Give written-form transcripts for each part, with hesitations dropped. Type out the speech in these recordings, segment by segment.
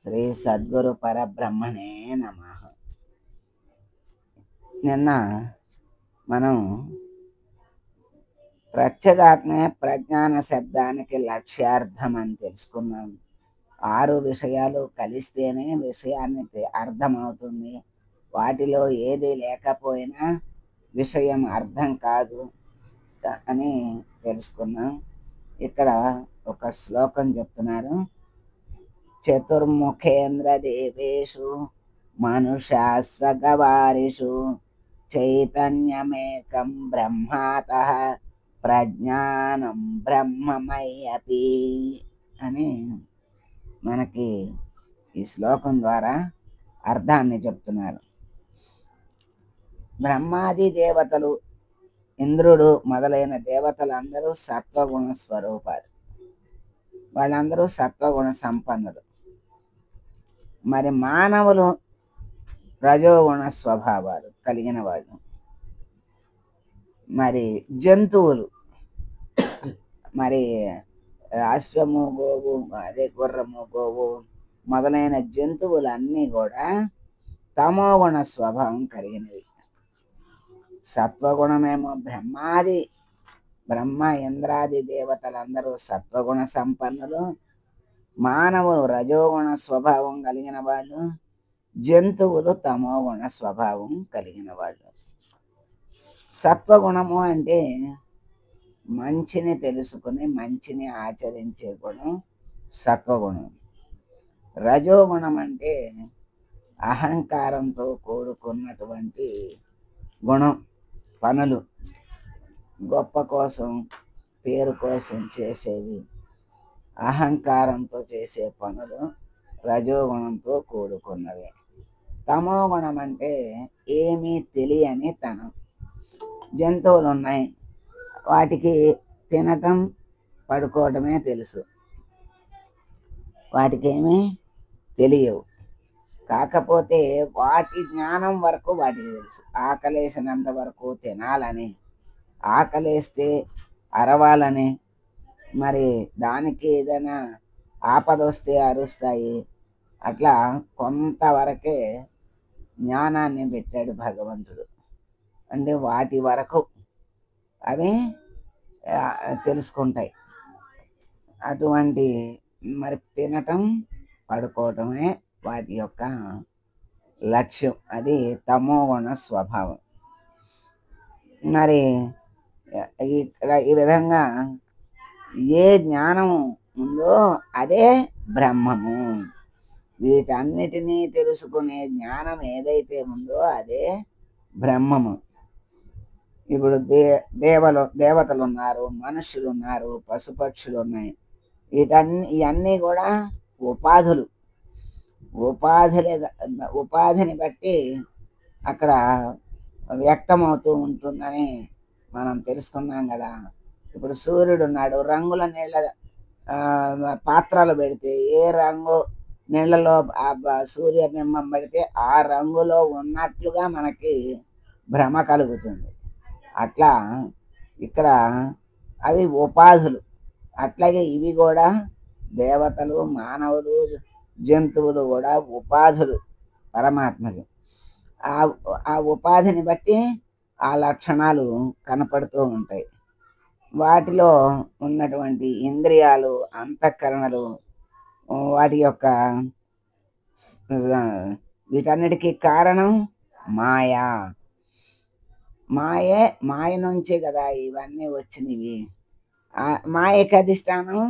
శ్రీ సద్గురు పరబ్రహ్మణే నమ. నిన్న మనం ప్రత్యేగాత్మే ప్రజ్ఞాన శబ్దానికి లక్ష్యార్థం అని తెలుసుకున్నాం. 6 విషయాలు కలిస్తేనే విషయాన్ని అర్థమవుతుంది. వాటిలో ఏది లేకపోయినా విషయం అర్థం కాదు అని తెలుసుకున్నాం. ఇక్కడ ఒక శ్లోకం చెప్తున్నారు. చతుర్ముఖేంద్ర దేవేషు మనుషాస్వగవారిషు చైతన్యమేకం బ్రహ్మాతః ప్రజ్ఞానం బ్రహ్మమయ్యపి అని మనకి ఈ శ్లోకం ద్వారా అర్థాన్ని చెప్తున్నారు. బ్రహ్మాది దేవతలు, ఇంద్రుడు మొదలైన దేవతలందరూ సత్వగుణ స్వరూపాలు. వాళ్ళందరూ సత్వగుణ సంపన్నులు. మరి మానవులు రజోగుణ స్వభావాలు కలిగిన వాళ్ళు. మరి జంతువులు, మరి అశ్వము, గోవు, అదే గుర్రము, గోవు మొదలైన జంతువులన్నీ కూడా తమోగుణ స్వభావం కలిగినవి. సత్వగుణమేమో బ్రహ్మ ఇంద్రాది దేవతలందరూ సత్వగుణ సంపన్నులు. మానవులు రజోగుణ స్వభావం కలిగిన వాళ్ళు, జంతువులు తమోగుణ స్వభావం కలిగిన వాళ్ళు. సత్వగుణము అంటే మంచిని తెలుసుకుని మంచిని ఆచరించే గుణం సత్వగుణం. రజోగుణం అంటే అహంకారంతో కూడుకున్నటువంటి గుణం. పనులు గొప్ప కోసం, పేరు కోసం చేసేవి, అహంకారంతో చేసే పనులు రజోగుణంతో కూడుకున్నవి. తమోగుణం అంటే ఏమీ తెలియని తనం. జంతువులు ఉన్నాయి, వాటికి తినటం పడుకోవటమే తెలుసు, వాటికేమీ తెలియవు. కాకపోతే వాటి జ్ఞానం వరకు వాటికి తెలుసు. ఆకలేసినంత వరకు తినాలని, ఆకలేస్తే అరవాలని, మరి దానికి ఏదైనా ఆపద వస్తే అరుస్తాయి. అట్లా కొంతవరకే జ్ఞానాన్ని పెట్టాడు భగవంతుడు. అంటే వాటి వరకు అవి తెలుసుకుంటాయి. అటువంటి మరి తినటం పడుకోవటమే వాటి యొక్క లక్ష్యం. అది తమోగుణ స్వభావం. మరి ఈ విధంగా ఏ జ్ఞానము ఉందో అదే బ్రహ్మము. వీటన్నిటినీ తెలుసుకునే జ్ఞానం ఏదైతే ఉందో అదే బ్రహ్మము. ఇప్పుడు దేవతలు ఉన్నారు, మనుషులు ఉన్నారు, పశుపక్షులు ఉన్నాయి. ఇవన్నీ కూడా ఉపాధులు. ఉపాధిని బట్టి అక్కడ వ్యక్తమవుతూ ఉంటుందని మనం తెలుసుకున్నాం కదా. ఇప్పుడు సూర్యుడు ఉన్నాడు, రంగుల నీళ్ళ పాత్రలు పెడితే ఏ రంగు నీళ్ళలో సూర్యబింబం పడితే ఆ రంగులో ఉన్నట్లుగా మనకి భ్రమ కలుగుతుంది. అట్లా ఇక్కడ అవి ఉపాధులు. అట్లాగే ఇవి కూడా దేవతలు, మానవులు, జంతువులు కూడా ఉపాధులు పరమాత్మకి. ఆ ఉపాధిని బట్టి ఆ లక్షణాలు కనపడుతూ ఉంటాయి. వాటిలో ఉన్నటువంటి ఇంద్రియాలు, అంతఃకరణలు, వాటి యొక్క వీటన్నిటికీ కారణం మాయా. మాయ నుంచే కదా ఇవన్నీ వచ్చినవి. మాయకి అధిష్టానం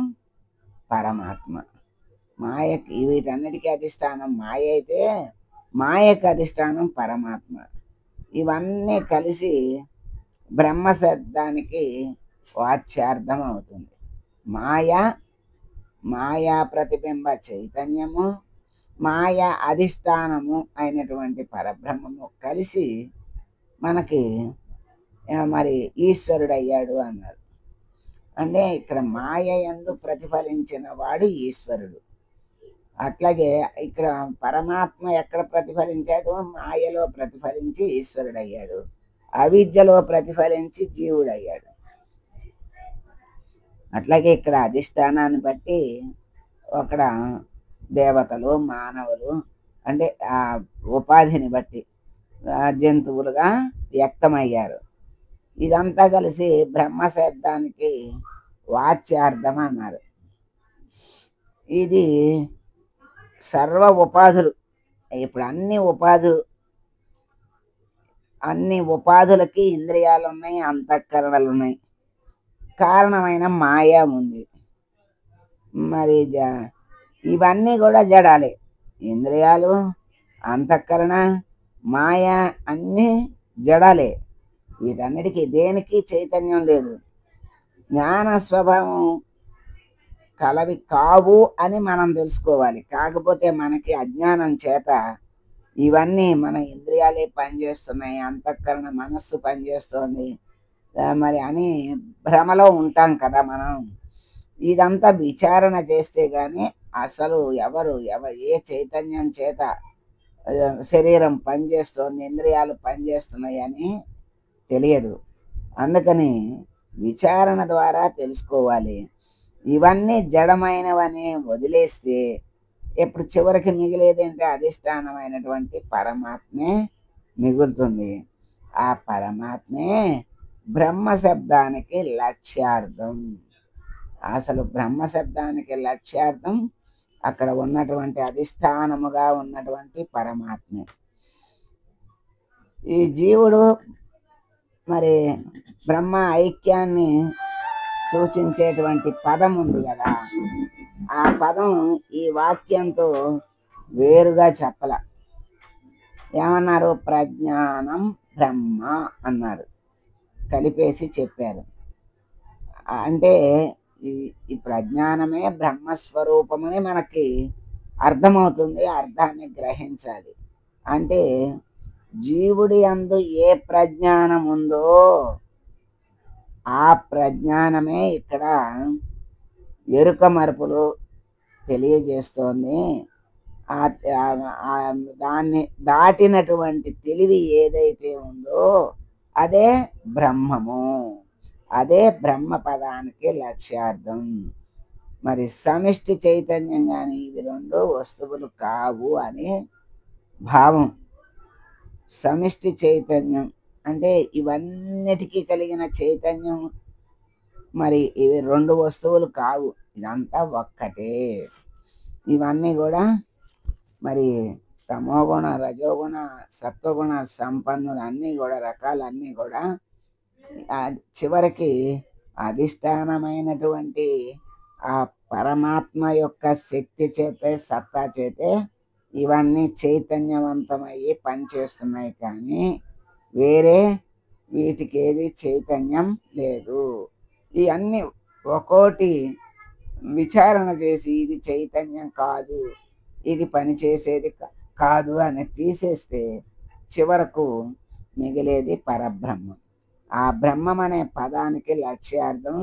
పరమాత్మ. వీటన్నిటికీ అధిష్టానం మాయ అయితే మాయకి అధిష్టానం పరమాత్మ. ఇవన్నీ కలిసి బ్రహ్మశబ్దానికి వాచ్యార్థం అవుతుంది. మాయా ప్రతిబింబ చైతన్యము, మాయా అధిష్టానము అయినటువంటి పరబ్రహ్మము కలిసి మనకి మరి ఈశ్వరుడు అయ్యాడు అన్నారు. అంటే ఇక్కడ మాయ యందు ప్రతిఫలించిన వాడు ఈశ్వరుడు. అట్లాగే ఇక్కడ పరమాత్మ ఎక్కడ ప్రతిఫలించాడు? మాయలో ప్రతిఫలించి ఈశ్వరుడు అయ్యాడు, అవిద్యలో ప్రతిఫలించి జీవుడు అయ్యాడు. అట్లాగే ఇక్కడ అధిష్టానాన్ని బట్టి అక్కడ దేవతలు, మానవులు అంటే ఆ ఉపాధిని బట్టి జంతువులుగా వ్యక్తమయ్యారు. ఇదంతా కలిసి బ్రహ్మ శబ్దానికి వాచ్యార్థం అన్నారు. ఇది సర్వ ఉపాధులు, ఇప్పుడు అన్ని ఉపాధులకి ఇంద్రియాలు ఉన్నాయి, అంతఃకరణలు ఉన్నాయి. కారణమైన మాయ ఉంది. మరి ఇవన్నీ కూడా జడాలే. ఇంద్రియాలు, అంతఃకరణ, మాయ అన్నీ జడాలే. వీటన్నిటికీ దేనికి చైతన్యం లేదు. జ్ఞాన స్వభావం కలవి కావు అని మనం తెలుసుకోవాలి. కాకపోతే మనకి అజ్ఞానం చేత ఇవన్నీ మన ఇంద్రియాలే పనిచేస్తున్నాయి, అంతఃకరణ మనస్సు పనిచేస్తుంది మరి అని భ్రమలో ఉంటాం కదా మనం. ఇదంతా విచారణ చేస్తే కానీ అసలు ఏ చైతన్యం చేత శరీరం పనిచేస్తోంది, ఇంద్రియాలు పనిచేస్తున్నాయి అని తెలియదు. అందుకని విచారణ ద్వారా తెలుసుకోవాలి. ఇవన్నీ జడమైనవని వదిలేస్తే ఇప్పుడు చివరికి మిగిలేదంటే అధిష్టానమైనటువంటి పరమాత్మే మిగులుతుంది. ఆ పరమాత్మే బ్రహ్మ శబ్దానికి లక్ష్యార్థం. అసలు బ్రహ్మ శబ్దానికి లక్ష్యార్థం అక్కడ ఉన్నటువంటి అధిష్టానముగా ఉన్నటువంటి పరమాత్మే. ఈ జీవుడు మరి బ్రహ్మ ఐక్యాన్ని సూచించేటువంటి పదం ఉంది కదా, ఆ పదం ఈ వాక్యంతో వేరుగా చెప్పల. ఏమన్నారు? ప్రజ్ఞానం బ్రహ్మ అన్నారు, కలిపేసి చెప్పారు. అంటే ఈ ప్రజ్ఞానమే బ్రహ్మస్వరూపమని మనకి అర్థమవుతుంది. అర్థాన్ని గ్రహించాలి. అంటే జీవుడి యందు ఏ ప్రజ్ఞానం ఉందో ఆ ప్రజ్ఞానమే ఇక్కడ ఎరుక మరుపులు తెలియజేస్తోంది. దాన్ని దాటినటువంటి తెలివి ఏదైతే ఉందో అదే బ్రహ్మము, అదే బ్రహ్మ పదానికి లక్ష్యార్థం. మరి సమిష్టి చైతన్యం కానీ ఇవి రెండు వస్తువులు కావు అనే భావం. సమిష్టి చైతన్యం అంటే ఇవన్నిటికీ కలిగిన చైతన్యం. మరి ఇవి రెండు వస్తువులు కావు, ఇదంతా ఒక్కటే. ఇవన్నీ కూడా మరి తమోగుణ, రజోగుణ, సత్వగుణ సంపన్నులు అన్నీ కూడా రకాలన్నీ కూడా చివరికి అధిష్టానమైనటువంటి ఆ పరమాత్మ యొక్క శక్తి చేతే, సత్తా చేతే ఇవన్నీ చైతన్యవంతమయ్యి పనిచేస్తున్నాయి. కానీ వేరే వీటికి ఏది చైతన్యం లేదు. ఇవన్నీ ఒక్కోటి విచారణ చేసి ఇది చైతన్యం కాదు, ఇది పనిచేసేది కాదు అని తీసేస్తే చివరకు మిగిలేది పరబ్రహ్మం. ఆ బ్రహ్మం అనే పదానికి లక్ష్యార్థం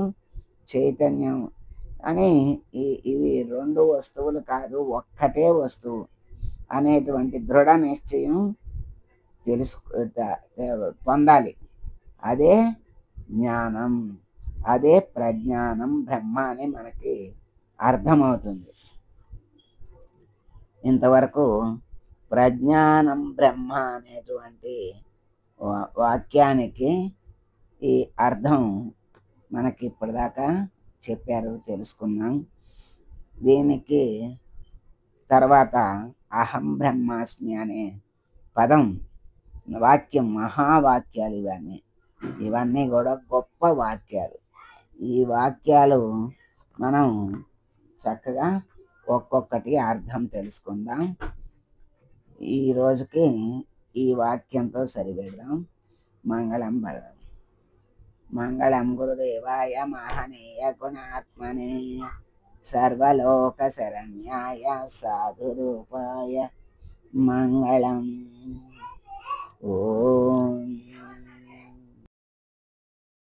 చైతన్యం అని. ఇవి రెండు వస్తువులు కాదు, ఒక్కటే వస్తువు అనేటువంటి దృఢ నిశ్చయం పొందాలి. అదే జ్ఞానం, అదే ప్రజ్ఞానం బ్రహ్మ అని మనకి అర్థమవుతుంది. ఇంతవరకు ప్రజ్ఞానం బ్రహ్మ అనేటువంటి వాక్యానికి ఈ అర్థం మనకి ఇప్పటిదాకా చెప్పారు, తెలుసుకున్నాం. దీనికి తర్వాత అహం బ్రహ్మాస్మి అనే పదం, వాక్యం, మహావాక్యాలు ఇవన్నీ కూడా గొప్ప వాక్యాలు. ఈ వాక్యాలు మనం చక్కగా ఒక్కొక్కటి అర్థం తెలుసుకుందాం. ఈ రోజుకి ఈ వాక్యంతో సరిపెడదాం. మంగళం పడదాం. మంగళం గురుదేవాయ మహనీయ గుణాత్మనే సర్వలోక శరణ్యాయ సాధురూపాయ మంగళం. ఓం